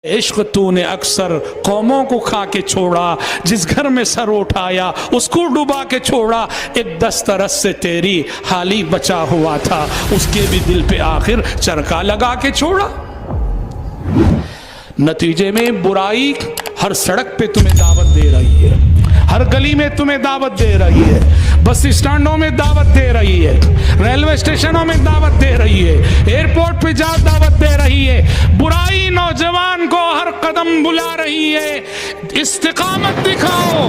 इश्क तूने अक्सर कौमों को खा के छोड़ा, जिस घर में सर उठाया उसको डुबा के छोड़ा। एक दस्तरस से तेरी हाली बचा हुआ था, उसके भी दिल पे आखिर चरखा लगा के छोड़ा। नतीजे में बुराई हर सड़क पे तुम्हें दावत दे रही है, हर गली में तुम्हें दावत दे रही है, बस स्टैंडों में दावत दे रही है, रेलवे स्टेशनों में दावत दे रही है, एयरपोर्ट पे जा दावत दे रही है। बुराई नौजवान को हर कदम बुला रही है, इस्तिकामत दिखाओ,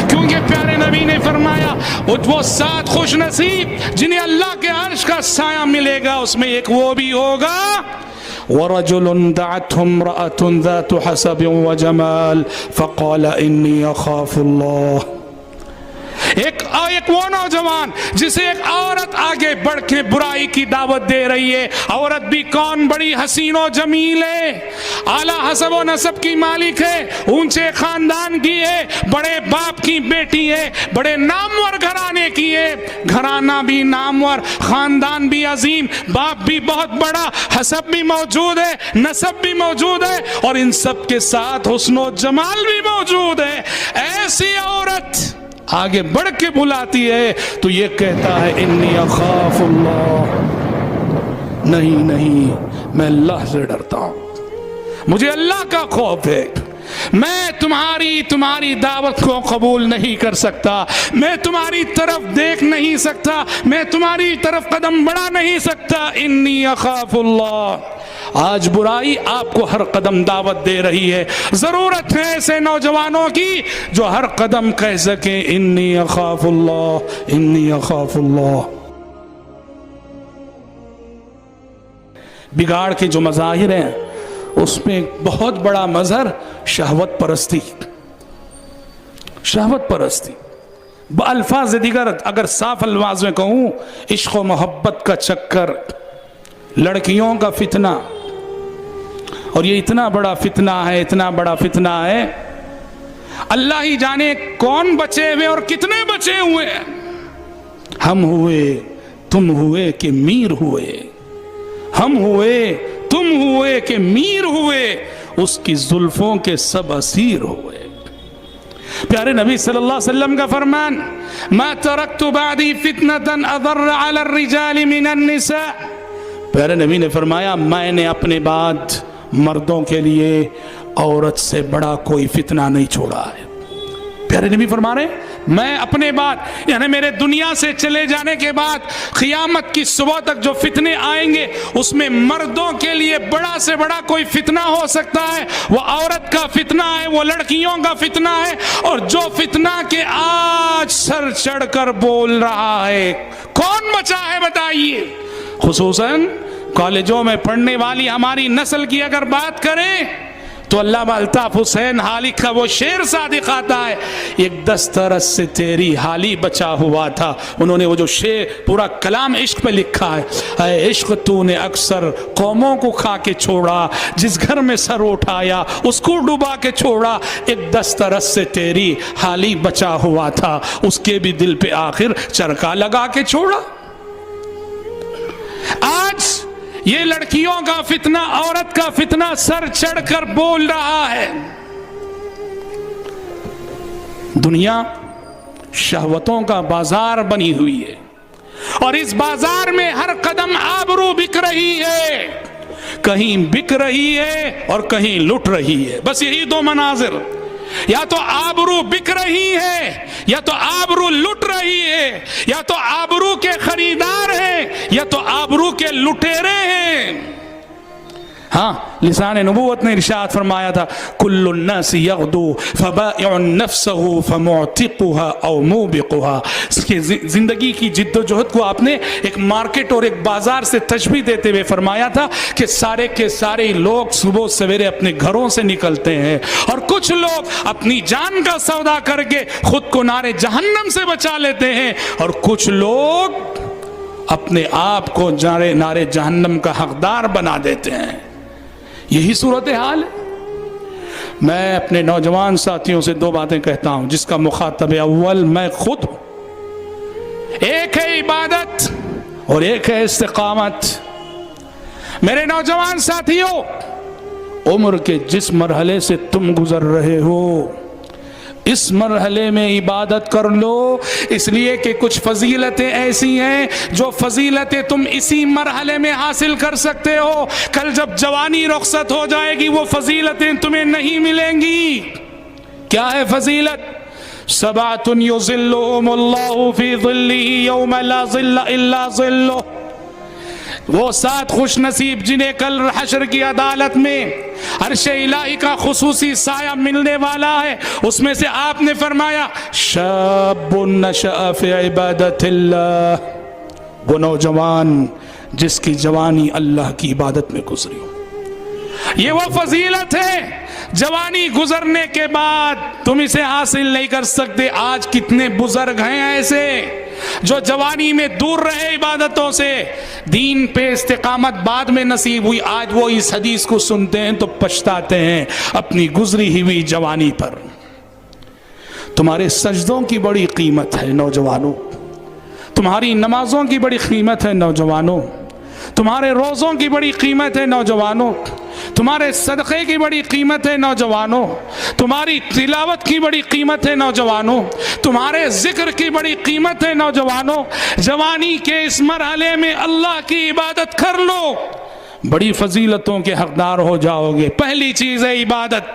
क्योंकि प्यारे नबी ने फरमाया वो 7 खुश नसीब जिन्हें अल्लाह के अर्श का साया मिलेगा, उसमें एक वो भी होगा वरजुलुन दअतहु इम्रअतुन ज़ातु हसबिन व जमाल फ़क़ाल इन्नी अख़ाफ़ुल्लाह। एक वो नौजवान जिसे एक औरत आगे बढ़ के बुराई की दावत दे रही है। औरत भी कौन? बड़ी हसीन और जमील है, आला हसब व नसब की मालिक है, ऊंचे खानदान की है, बड़े बाप की बेटी है, बड़े नामवर घराने की है, घराना भी नामवर, खानदान भी अजीम, बाप भी बहुत बड़ा, हसब भी मौजूद है, नसब भी मौजूद है, और इन सब के साथ हुस्न व जमाल भी मौजूद है। ऐसी औरत आगे बढ़ के बुलाती है तो ये कहता है इन्नी अख़ाफ़ुल्लाह, नहीं नहीं मैं अल्लाह से डरता हूं, मुझे अल्लाह का खौफ है, मैं तुम्हारी दावत को कबूल नहीं कर सकता, मैं तुम्हारी तरफ देख नहीं सकता, मैं तुम्हारी तरफ कदम बढ़ा नहीं सकता। इन्नी अख़ाफ़ुल्लाह। आज बुराई आपको हर कदम दावत दे रही है, जरूरत है ऐसे नौजवानों की जो हर कदम कह सके इन्नी अख़ाफ़ुल्लाह, इन्नी अख़ाफ़ुल्लाह। बिगाड़ के जो मज़ाहिर हैं उसमें एक बहुत बड़ा मजहर शहवत परस्ती, शहवत परस्ती। अल्फाज दिगर अगर साफ अल्फाज में कहूं, इश्क व मोहब्बत का चक्कर, लड़कियों का फितना, और ये इतना बड़ा फितना है, इतना बड़ा फितना है, अल्लाह ही जाने कौन बचे हुए और कितने बचे हुए। हम हुए तुम हुए कि मीर हुए, हम हुए तुम हुए कि मीर हुए, उसकी जुल्फों के सब असीर हुए। प्यारे नबी सल्लल्लाहु अलैहि वसल्लम का फरमान, मा तरक्तु बादी फितनतन अदर्र अला रिजाल मिनन निसा। प्यारे नबी ने फरमाया मैंने अपने बाद मर्दों के लिए औरत से बड़ा कोई फितना नहीं छोड़ा है। प्यारे नबी फरमा रहे मैं अपने बाद, यानी मेरे दुनिया से चले जाने के बाद क़यामत की सुबह तक जो फितने आएंगे उसमें मर्दों के लिए बड़ा से बड़ा कोई फितना हो सकता है, वो औरत का फितना है, वो लड़कियों का फितना है। और जो फितना के आज सर चढ़कर बोल रहा है, कौन बचा है बताइए? खुसूसन कॉलेजों में पढ़ने वाली हमारी नस्ल की अगर बात करें तो अल्लामा अल्ताफ हुसैन हालिक का वो शेर सादिक आता है, एक दस्तरस से तेरी हाली बचा हुआ था। उन्होंने वो जो शेर पूरा कलाम इश्क पे लिखा है, ऐ इश्क तूने अक्सर कौमों को खा के छोड़ा, जिस घर में सर उठाया उसको डुबा के छोड़ा। एक दस्तरस से तेरी हाली बचा हुआ था, उसके भी दिल पे आखिर चरखा लगा के छोड़ा। आज ये लड़कियों का फितना, औरत का फितना सर चढ़कर बोल रहा है। दुनिया शहवतों का बाजार बनी हुई है और इस बाजार में हर कदम आबरू बिक रही है, कहीं बिक रही है और कहीं लुट रही है। बस यही 2 मनाजिर, या तो आबरू बिक रही है या तो आबरू लुट रही है, या तो आबरू के खरीदार हैं या तो आबरू के लुटेरे हैं। हाँ, लिसान नबूवत ने इरशाद फरमाया था, कुल्लुन नास यग़दू फबाइउन नफ्सहु फमुअतिकुहा औ मुबिकुहा। इसके जिंदगी की जिद्दोजहद को आपने एक मार्केट और एक बाजार से तशबीह देते हुए फरमाया था कि सारे के सारे लोग सुबह सवेरे अपने घरों से निकलते हैं और कुछ लोग अपनी जान का सौदा करके खुद को नारे जहन्नम से बचा लेते हैं और कुछ लोग अपने आप को नारे जहन्नम का हकदार बना देते हैं। यही सूरत हाल है। मैं अपने नौजवान साथियों से 2 बातें कहता हूं जिसका मुखातब अव्वल मैं खुद हूं। एक है इबादत और एक है इस्तिकामत। मेरे नौजवान साथियों, उम्र के जिस मरहले से तुम गुजर रहे हो, इस मरहले में इबादत कर लो, इसलिए कि कुछ फजीलतें ऐसी हैं जो फजीलतें तुम इसी मरहले में हासिल कर सकते हो। कल जब जवानी रुखसत हो जाएगी वो फजीलतें तुम्हें नहीं मिलेंगी। क्या है फजीलत? सबातुन युज़िल्लुहुमुल्लाहु फी ज़िल्लिही यौम ला ज़िल्ला इल्ला ज़िल्लुह। वो 7 खुश नसीब जिन्हें कल हश्र की अदालत में अर्शे इलाही का खुसूसी साया मिलने वाला है, उसमें से आपने फरमाया शाबुन नशअ फी इबादतिल्लाह, वो नौजवान जिसकी जवानी अल्लाह की इबादत में गुजरी हो। ये वो फजीलत है, जवानी गुजरने के बाद तुम इसे हासिल नहीं कर सकते। आज कितने बुजुर्ग हैं ऐसे जो जवानी में दूर रहे इबादतों से, दीन पे इस्तिकामत बाद में नसीब हुई, आज वो इस हदीस को सुनते हैं तो पछताते हैं अपनी गुजरी हुई जवानी पर। तुम्हारे सजदों की बड़ी कीमत है नौजवानों, तुम्हारी नमाजों की बड़ी कीमत है नौजवानों, तुम्हारे रोज़ों की बड़ी कीमत है नौजवानों, तुम्हारे सदक़े की बड़ी कीमत है नौजवानों, तुम्हारी तिलावत की बड़ी कीमत है नौजवानों, तुम्हारे जिक्र की बड़ी कीमत है नौजवानों। जवानी के इस मरहले में अल्लाह की इबादत कर लो, बड़ी फजीलतों के हकदार हो जाओगे। पहली चीज़ है इबादत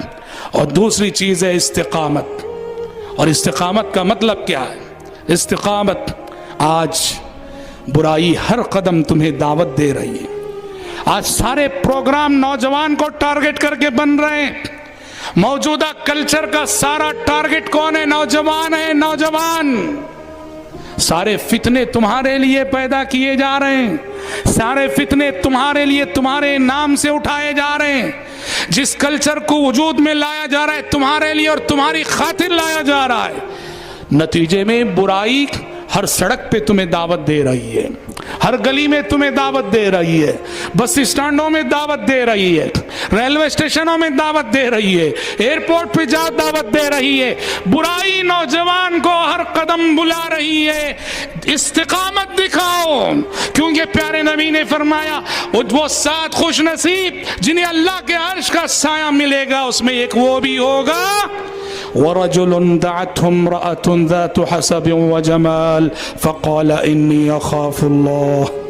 और दूसरी चीज़ है इस्तिकामत। और इस्तिकामत का मतलब क्या है? इस्तिकामत, आज बुराई हर कदम तुम्हें दावत दे रही है। आज सारे प्रोग्राम नौजवान को टारगेट करके बन रहे हैं। मौजूदा कल्चर का सारा टारगेट कौन है? नौजवान है, नौजवान। सारे फितने तुम्हारे लिए पैदा किए जा रहे हैं, सारे फितने तुम्हारे लिए, तुम्हारे नाम से उठाए जा रहे हैं। जिस कल्चर को वजूद में लाया जा रहा है तुम्हारे लिए और तुम्हारी खातिर लाया जा रहा है, नतीजे में बुराई हर सड़क पे तुम्हें दावत दे रही है, हर गली में तुम्हें दावत दे रही है, बस स्टैंडों में दावत दे रही है, रेलवे स्टेशनों में दावत दे रही है, एयरपोर्ट पे जा दावत दे रही है। बुराई नौजवान को हर कदम बुला रही है। इस्तिकामत दिखाओ, क्योंकि प्यारे नबी ने फरमाया वो 7 खुश नसीब जिन्हें अल्लाह के अर्श का साया मिलेगा, उसमें एक वो भी होगा वरजुलुन दअतहु इम्रअतुन ज़ातु हसबिन व जमाल फ़क़ाल इन्नी अख़ाफ़ुल्लाह।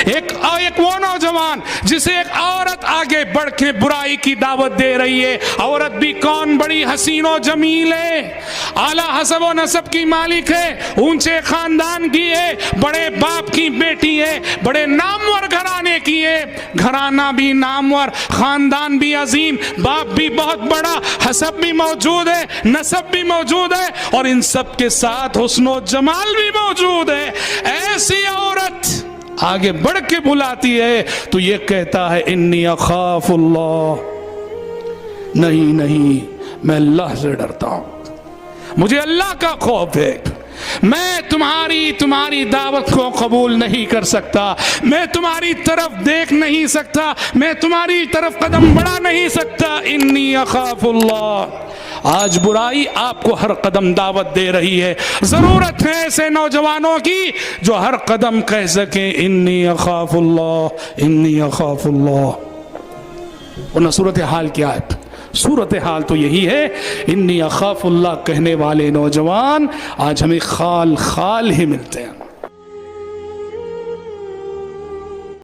एक वो नौजवान जिसे एक औरत आगे बढ़ के बुराई की दावत दे रही है। औरत भी कौन? बड़ी हसीन और जमील है, आला हसब व नसब की मालिक है, ऊंचे खानदान की है, बड़े बाप की बेटी है, बड़े नामवर घराने की है। घराना भी नामवर, खानदान भी अजीम, बाप भी बहुत बड़ा, हसब भी मौजूद है, नसब भी मौजूद है और इन सब के साथ हुस्न व जमाल भी मौजूद है। ऐसी औरत आगे बढ़ के बुलाती है तो ये कहता है इन्नी अख़ाफ़ुल्लाह, नहीं नहीं मैं अल्लाह से डरता हूं, मुझे अल्लाह का खौफ है। मैं तुम्हारी दावत को कबूल नहीं कर सकता, मैं तुम्हारी तरफ देख नहीं सकता, मैं तुम्हारी तरफ कदम बढ़ा नहीं सकता। इन्नी अख़ाफ़ुल्लाह। आज बुराई आपको हर कदम दावत दे रही है। जरूरत है ऐसे नौजवानों की जो हर कदम कह सके इन्नी अख़ाफ़ुल्लाह, इन्नी अख़ाफ़ुल्लाह। वरना सूरत हाल क्या है? सूरत हाल तो यही है, इन्नी अख़ाफ़ुल्लाह कहने वाले नौजवान आज हमें खाल खाल ही मिलते हैं।